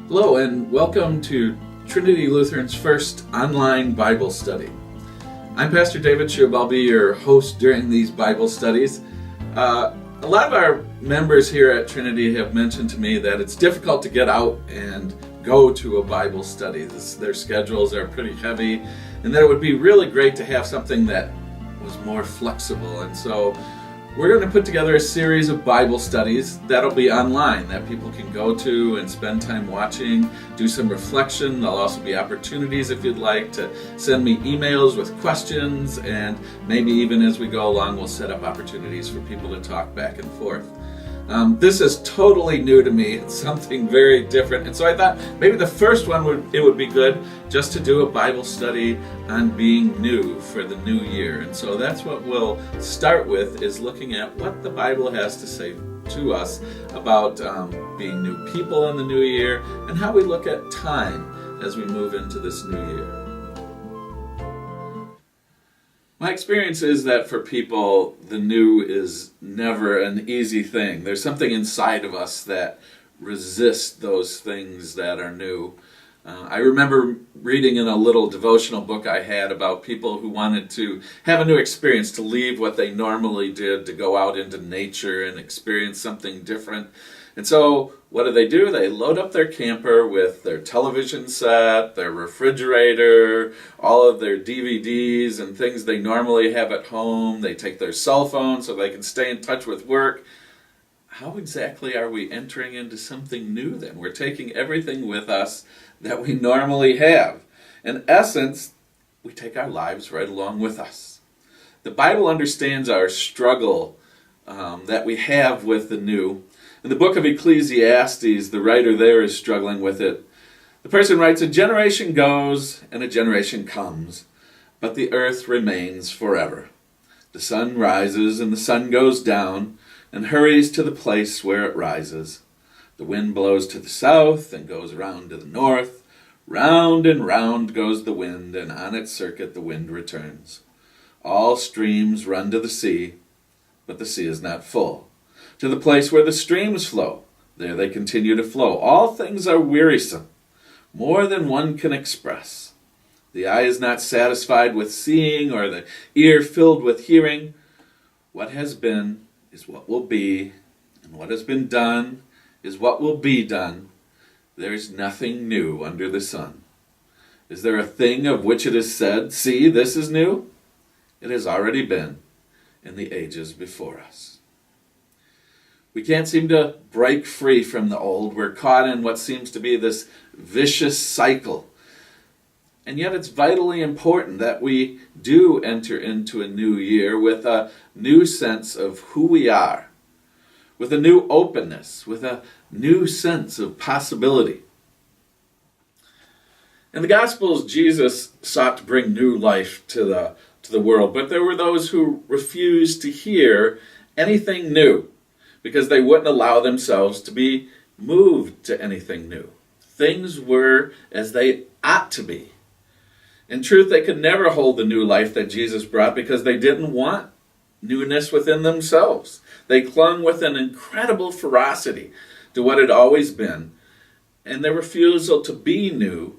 Hello and welcome to Trinity Lutheran's first online Bible study. I'm Pastor David Schub. I'll be your host during these Bible studies. A lot of our members here at Trinity have mentioned to me that it's difficult to get out and go to a Bible study. Their schedules are pretty heavy, and that it would be really great to have something that was more flexible. And so we're going to put together a series of Bible studies that'll be online that people can go to and spend time watching, do some reflection. There'll also be opportunities if you'd like to send me emails with questions, and maybe even as we go along we'll set up opportunities for people to talk back and forth. This is totally new to me. It's something very different, and so I thought maybe the first one would be good just to do a Bible study on being new for the new year. And so that's what we'll start with, is looking at what the Bible has to say to us about being new people in the new year and how we look at time as we move into this new year. My experience is that for people, the new is never an easy thing. There's something inside of us that resists those things that are new. I remember reading in a little devotional book I had about people who wanted to have a new experience, to leave what they normally did, to go out into nature and experience something different. And so what do? They load up their camper with their television set, their refrigerator, all of their DVDs and things they normally have at home. They take their cell phone so they can stay in touch with work. How exactly are we entering into something new then? We're taking everything with us that we normally have. In essence, we take our lives right along with us. The Bible understands our struggle that we have with the new. In the book of Ecclesiastes, the writer there is struggling with it. The person writes, "A generation goes and a generation comes, but the earth remains forever. The sun rises and the sun goes down and hurries to the place where it rises. The wind blows to the south and goes round to the north. Round and round goes the wind, and on its circuit the wind returns. All streams run to the sea, but the sea is not full. To the place where the streams flow, there they continue to flow. All things are wearisome, more than one can express. The eye is not satisfied with seeing, or the ear filled with hearing. What has been is what will be, and what has been done is what will be done. There is nothing new under the sun. Is there a thing of which it is said, 'See, this is new'? It has already been in the ages before us." We can't seem to break free from the old. We're caught in what seems to be this vicious cycle. And yet it's vitally important that we do enter into a new year with a new sense of who we are, with a new openness, with a new sense of possibility. In the Gospels, Jesus sought to bring new life to the world, but there were those who refused to hear anything new, because they wouldn't allow themselves to be moved to anything new. Things were as they ought to be. In truth, they could never hold the new life that Jesus brought because they didn't want newness within themselves. They clung with an incredible ferocity to what had always been, and their refusal to be new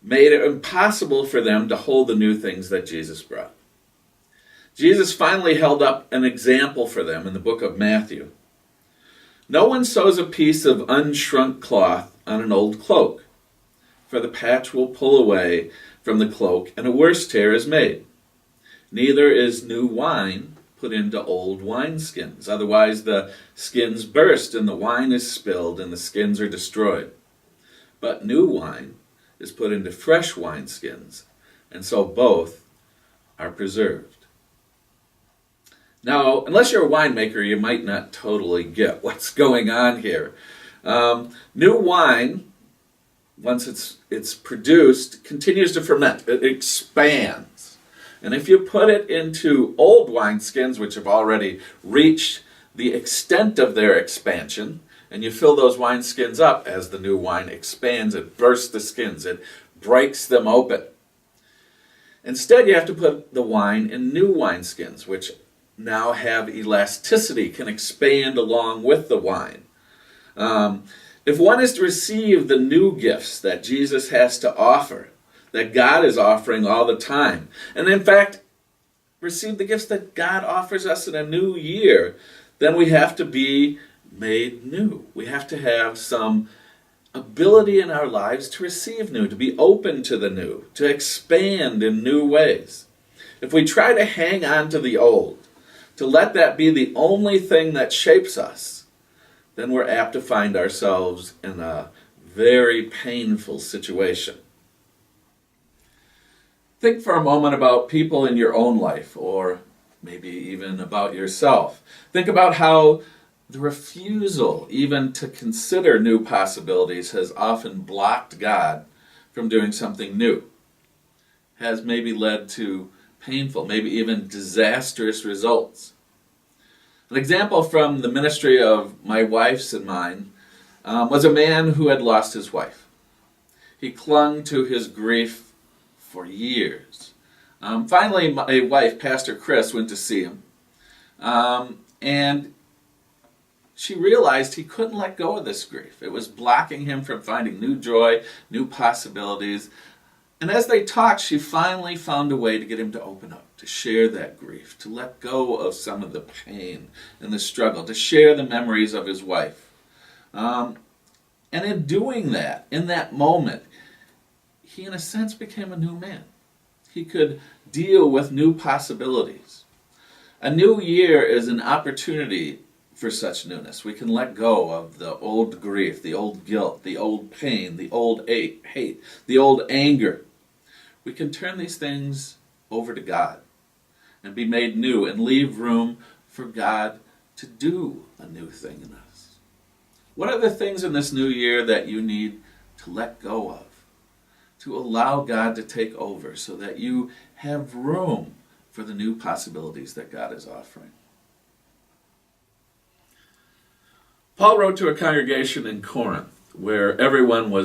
made it impossible for them to hold the new things that Jesus brought. Jesus finally held up an example for them in the book of Matthew. "No one sews a piece of unshrunk cloth on an old cloak, for the patch will pull away from the cloak, and a worse tear is made. Neither is new wine put into old wineskins. Otherwise the skins burst, and the wine is spilled, and the skins are destroyed. But new wine is put into fresh wineskins, and so both are preserved." Now, unless you're a winemaker, you might not totally get what's going on here. New wine, once it's produced, continues to ferment. It expands. And if you put it into old wineskins, which have already reached the extent of their expansion, and you fill those wineskins up, as the new wine expands, it bursts the skins, it breaks them open. Instead, you have to put the wine in new wineskins, which now have elasticity, can expand along with the wine. If one is to receive the new gifts that Jesus has to offer, that God is offering all the time, and in fact, receive the gifts that God offers us in a new year, then we have to be made new. We have to have some ability in our lives to receive new, to be open to the new, to expand in new ways. If we try to hang on to the old, to let that be the only thing that shapes us, then we're apt to find ourselves in a very painful situation. Think for a moment about people in your own life, or maybe even about yourself. Think about how the refusal even to consider new possibilities has often blocked God from doing something new, has maybe led to painful, maybe even disastrous results. An example from the ministry of my wife's and mine was a man who had lost his wife. He clung to his grief for years. Finally, my wife, Pastor Chris, went to see him. And she realized he couldn't let go of this grief. It was blocking him from finding new joy, new possibilities. And as they talked, she finally found a way to get him to open up, to share that grief, to let go of some of the pain and the struggle, to share the memories of his wife. And in doing that, in that moment, he in a sense became a new man. He could deal with new possibilities. A new year is an opportunity for such newness. We can let go of the old grief, the old guilt, the old pain, the old hate, the old anger. We can turn these things over to God and be made new and leave room for God to do a new thing in us. What are the things in this new year that you need to let go of, to allow God to take over so that you have room for the new possibilities that God is offering? Paul wrote to a congregation in Corinth where everyone was